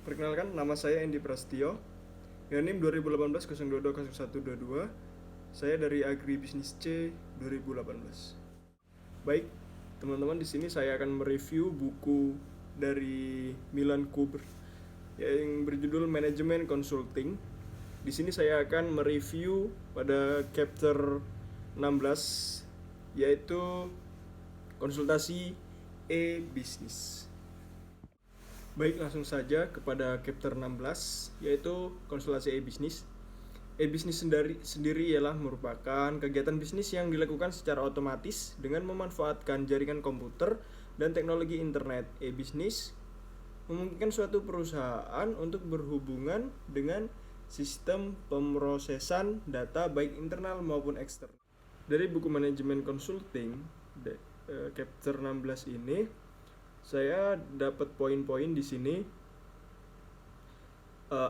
Perkenalkan, nama saya Endi Prastio. NIM 2018-022122. Saya dari Agribisnis C 2018. Baik, teman-teman, di sini saya akan mereview buku dari Milan Kuber yang berjudul Manajemen Consulting. Di sini saya akan mereview pada chapter 16, yaitu konsultasi e-bisnis. Baik, langsung saja kepada chapter 16, yaitu konsultasi e-bisnis. E-bisnis sendiri ialah merupakan kegiatan bisnis yang dilakukan secara otomatis dengan memanfaatkan jaringan komputer dan teknologi internet. E-bisnis memungkinkan suatu perusahaan untuk berhubungan dengan sistem pemrosesan data baik internal maupun eksternal. Dari buku manajemen consulting, chapter 16 ini, saya dapat poin-poin di sini.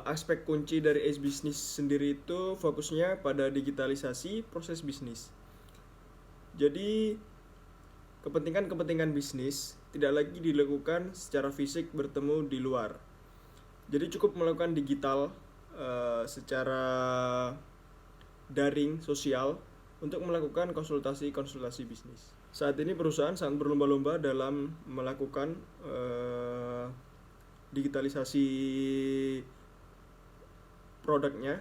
Aspek kunci dari e-bisnis sendiri itu fokusnya pada digitalisasi proses bisnis. Jadi kepentingan bisnis tidak lagi dilakukan secara fisik bertemu di luar. Jadi cukup melakukan digital secara daring sosial untuk melakukan konsultasi bisnis. Saat ini perusahaan sangat berlomba-lomba dalam melakukan digitalisasi produknya,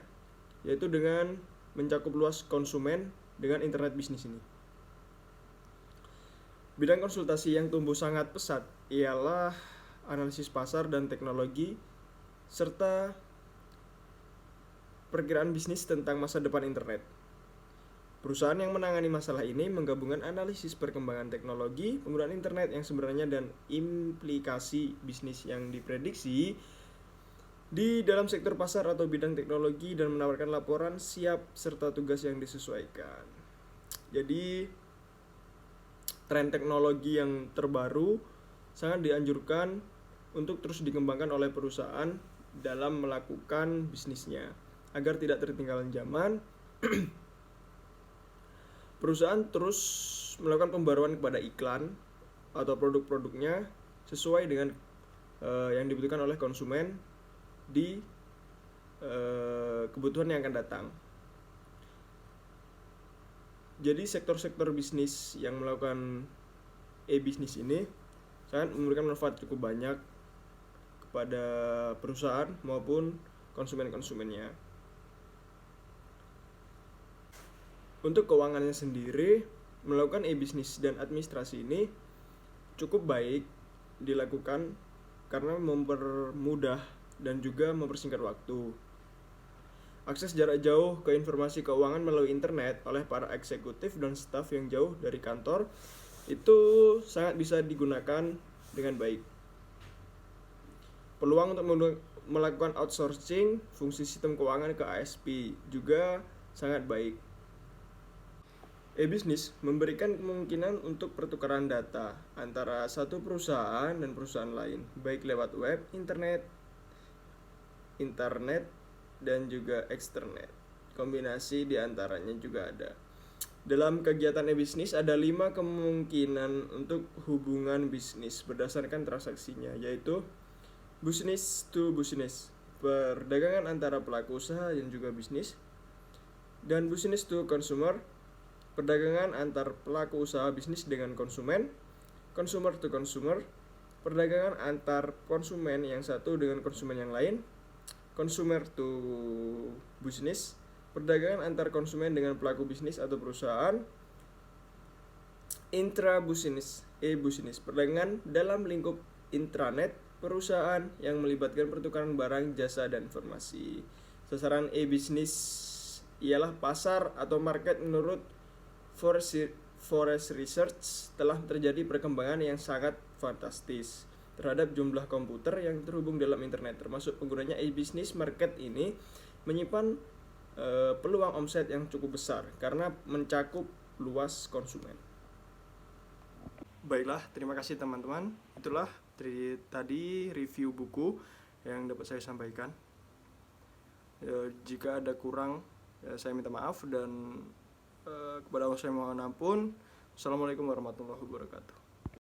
yaitu dengan mencakup luas konsumen dengan internet bisnis ini. Bidang konsultasi yang tumbuh sangat pesat ialah analisis pasar dan teknologi, serta perkiraan bisnis tentang masa depan internet. Perusahaan yang menangani masalah ini menggabungkan analisis perkembangan teknologi, penggunaan internet yang sebenarnya, dan implikasi bisnis yang diprediksi di dalam sektor pasar atau bidang teknologi, dan menawarkan laporan siap serta tugas yang disesuaikan. Jadi, tren teknologi yang terbaru sangat dianjurkan untuk terus dikembangkan oleh perusahaan dalam melakukan bisnisnya agar tidak tertinggalan zaman. Perusahaan terus melakukan pembaruan kepada iklan atau produk-produknya sesuai dengan yang dibutuhkan oleh konsumen di kebutuhan yang akan datang. Jadi sektor-sektor bisnis yang melakukan e-bisnis ini sangat memberikan manfaat cukup banyak kepada perusahaan maupun konsumen-konsumennya. Untuk keuangannya sendiri, melakukan e-bisnis dan administrasi ini cukup baik dilakukan karena mempermudah dan juga mempersingkat waktu. Akses jarak jauh ke informasi keuangan melalui internet oleh para eksekutif dan staf yang jauh dari kantor itu sangat bisa digunakan dengan baik. Peluang untuk melakukan outsourcing fungsi sistem keuangan ke ASP juga sangat baik. E-bisnis memberikan kemungkinan untuk pertukaran data antara satu perusahaan dan perusahaan lain, baik lewat web, internet, dan juga eksternet. Kombinasi diantaranya juga ada. Dalam kegiatan e-bisnis ada 5 kemungkinan untuk hubungan bisnis berdasarkan transaksinya, yaitu business to business, perdagangan antara pelaku usaha dan juga bisnis, dan business to consumer, perdagangan antar pelaku usaha bisnis dengan konsumen, consumer to consumer, perdagangan antar konsumen yang satu dengan konsumen yang lain, consumer to business, perdagangan antar konsumen dengan pelaku bisnis atau perusahaan, intra-business, e-business, perdagangan dalam lingkup intranet perusahaan yang melibatkan pertukaran barang, jasa, dan informasi. Sasaran e-bisnis ialah pasar atau market. Menurut Forest Research, telah terjadi perkembangan yang sangat fantastis terhadap jumlah komputer yang terhubung dalam internet, termasuk penggunanya e-bisnis. Market ini menyimpan peluang omset yang cukup besar karena mencakup luas konsumen. Baiklah, terima kasih teman-teman. Itulah tadi review buku yang dapat saya sampaikan. Jika ada kurang, saya minta maaf, dan kepada Allah saya mohon ampun. Assalamualaikum warahmatullahi wabarakatuh.